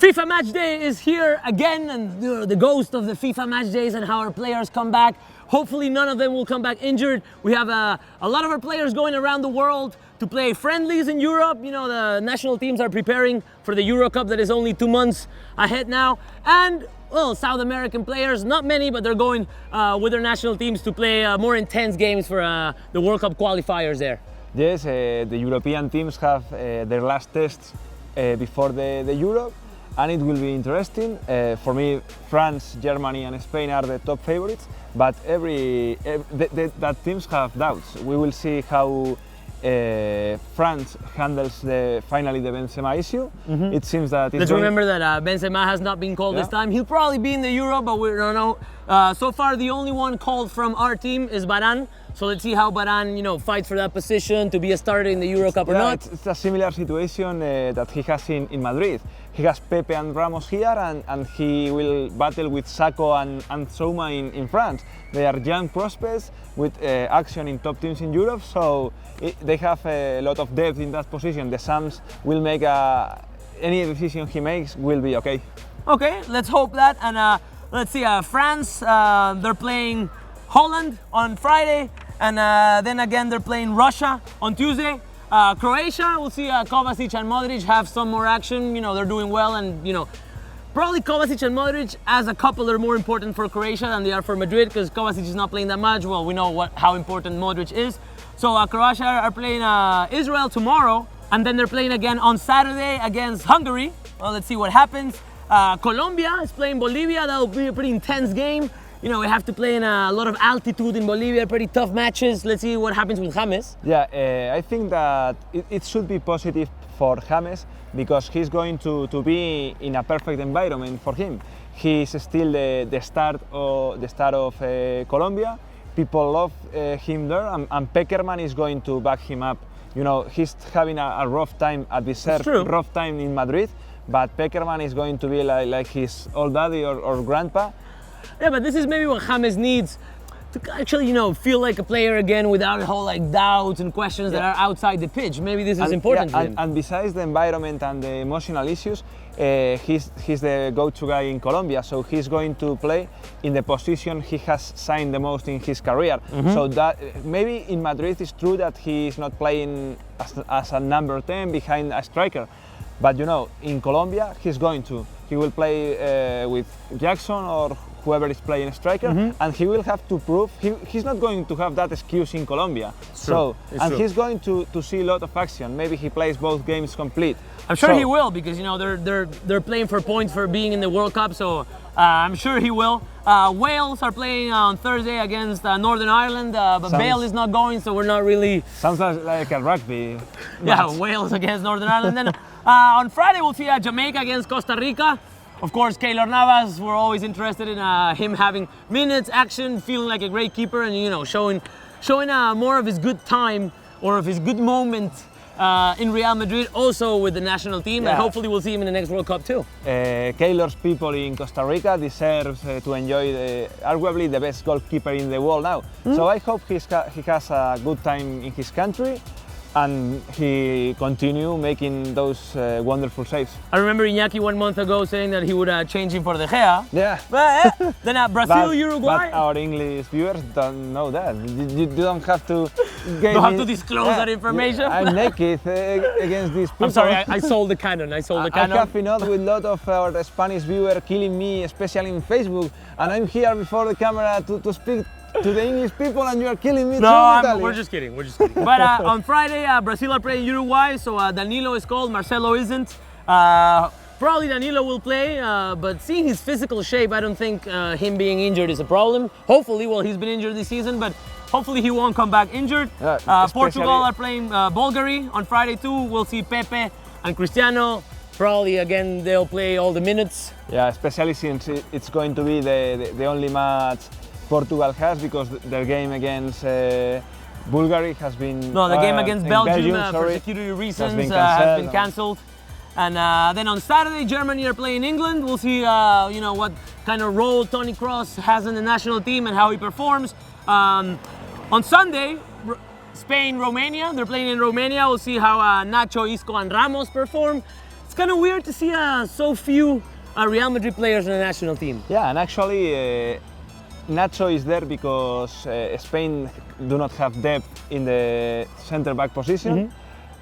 FIFA match day is here again, and the ghost of the FIFA match days and how our players come back. Hopefully none of them will come back injured. We have a lot of our players going around the world to play friendlies in Europe. You know, the national teams are preparing for the Euro Cup that is only 2 months ahead now. And well, South American players, not many, but they're going with their national teams to play more intense games for the World Cup qualifiers there. Yes, the European teams have their last tests before the Euro, and it will be interesting. For me, France, Germany and Spain are the top favorites, but that teams have doubts. We will see how France handles finally the Benzema issue. Mm-hmm. It seems that let's remember that Benzema has not been called this time. He'll probably be in the Euro, but we don't know. So far, the only one called from our team is Varane. So let's see how Varane, fights for that position to be a starter in the Euro Cup or not. It's a similar situation that he has in Madrid. He has Pepe and Ramos here, and he will battle with Sako and Souma in France. They are young prospects with action in top teams in Europe, so they have a lot of depth in that position. The Sams will make any decision he makes will be okay. Okay, let's hope that. And let's see, France, they're playing Holland on Friday, and then again they're playing Russia on Tuesday. Croatia, we'll see Kovacic and Modric have some more action. They're doing well, and probably Kovacic and Modric as a couple are more important for Croatia than they are for Madrid, because Kovacic is not playing that much. Well, we know how important Modric is. So Croatia are playing Israel tomorrow, and then they're playing again on Saturday against Hungary. Well, let's see what happens. Colombia is playing Bolivia. That'll be a pretty intense game. We have to play in a lot of altitude in Bolivia, pretty tough matches. Let's see what happens with James. Yeah, I think that it should be positive for James, because he's going to be in a perfect environment for him. He's still the start of Colombia. People love him there, and Peckerman is going to back him up. He's having a rough time at Bizerre, rough time in Madrid, but Peckerman is going to be like his old daddy or grandpa. Yeah, but this is maybe what James needs to actually, feel like a player again without whole doubts and questions that are outside the pitch. Maybe this is important for him. And besides the environment and the emotional issues, he's the go-to guy in Colombia, so he's going to play in the position he has signed the most in his career. Mm-hmm. So that maybe in Madrid it's true that he is not playing as a number 10 behind a striker, but in Colombia he will play with Jackson or whoever is playing striker, and he will have to prove he's not going to have that excuse in Colombia. He's going to see a lot of action. Maybe he plays both games complete. I'm sure he will, because they're playing for points for being in the World Cup. So I'm sure he will. Wales are playing on Thursday against Northern Ireland, but Bale is not going, so we're not really. Sounds like a rugby. Yeah, Wales against Northern Ireland. Then on Friday we'll see Jamaica against Costa Rica. Of course, Keylor Navas, we're always interested in him having minutes, action, feeling like a great keeper, and showing more of his good time or of his good moment in Real Madrid, also with the national team, and hopefully we'll see him in the next World Cup too. Keylor's people in Costa Rica deserves to enjoy arguably the best goalkeeper in the world now. So I hope he has a good time in his country, and he continue making those wonderful saves. I remember Iñaki 1 month ago saying that he would change him for De Gea. Yeah. But then Brazil, Uruguay. But our English viewers don't know that. You don't have to. Don't have to disclose that information. I'm naked against these people. I'm sorry, I sold the cannon. I have been out with a lot of our Spanish viewers killing me, especially in Facebook, and I'm here before the camera to speak to the English people, and you are killing me. No, we're just kidding. But on Friday, Brazil are playing Uruguay, so Danilo is called, Marcelo isn't. Probably Danilo will play, but seeing his physical shape, I don't think him being injured is a problem. Hopefully, he's been injured this season, but hopefully he won't come back injured. Portugal are playing Bulgaria on Friday too. We'll see Pepe and Cristiano. Probably again they'll play all the minutes. Yeah, especially since it's going to be the only match Portugal has, because their game against Bulgaria has been. No, the game against Belgium for security reasons has been cancelled. And then on Saturday, Germany are playing England. We'll see, what kind of role Toni Kroos has in the national team and how he performs. On Sunday, Spain, Romania. They're playing in Romania. We'll see how Nacho, Isco, and Ramos perform. It's kind of weird to see so few Real Madrid players in the national team. Yeah, and actually Nacho is there because Spain do not have depth in the center back position.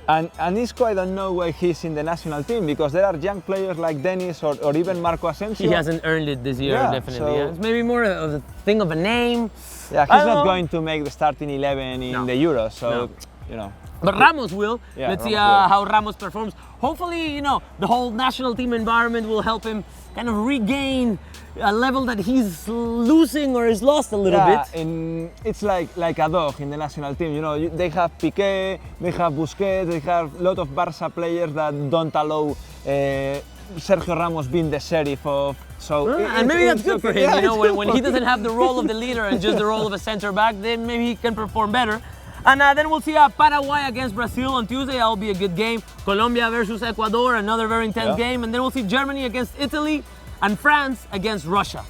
And Isco, I don't know why he's in the national team, because there are young players like Dennis or even Marco Asensio. He hasn't earned it this year, Yeah, definitely. so- Yeah. It's maybe more of a thing of a name. Yeah, I he's don't not know. going to make the starting 11 in No. the Euros, so No. you know. But Ramos will. Yeah, Let's see Ramos will. how Ramos performs. Hopefully, you know, the whole national team environment will help him kind of regain a level that he's losing or has lost a little Yeah, bit. and it's like a dog in the national team. You know, they have Piqué, they have Busquets, they have a lot of Barca players that don't allow Sergio Ramos being the sheriff of. So And maybe that's good for him, Yeah, you know, it's when good he for doesn't him. have the role of the leader and just the role of a center back, then maybe he can perform better. And then we'll see Paraguay against Brazil on Tuesday. That'll be a good game. Colombia versus Ecuador, another very intense Yeah. game. And then we'll see Germany against Italy and France against Russia.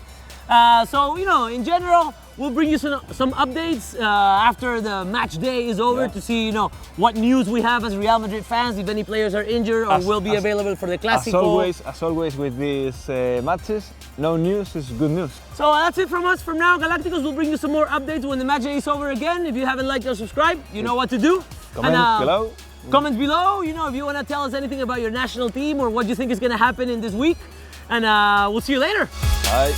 So, you know, in general, we'll bring you some updates after the match day is over to see, you know, what news we have as Real Madrid fans, if any players are injured or will be available for the Clásico. As always with these matches, no news is good news. So that's it from us from now. Galacticos will bring you some more updates when the match day is over again. If you haven't liked or subscribed, you know what to do. Comment below. Comments below, you know, if you want to tell us anything about your national team or what you think is going to happen in this week. And we'll see you later. Bye.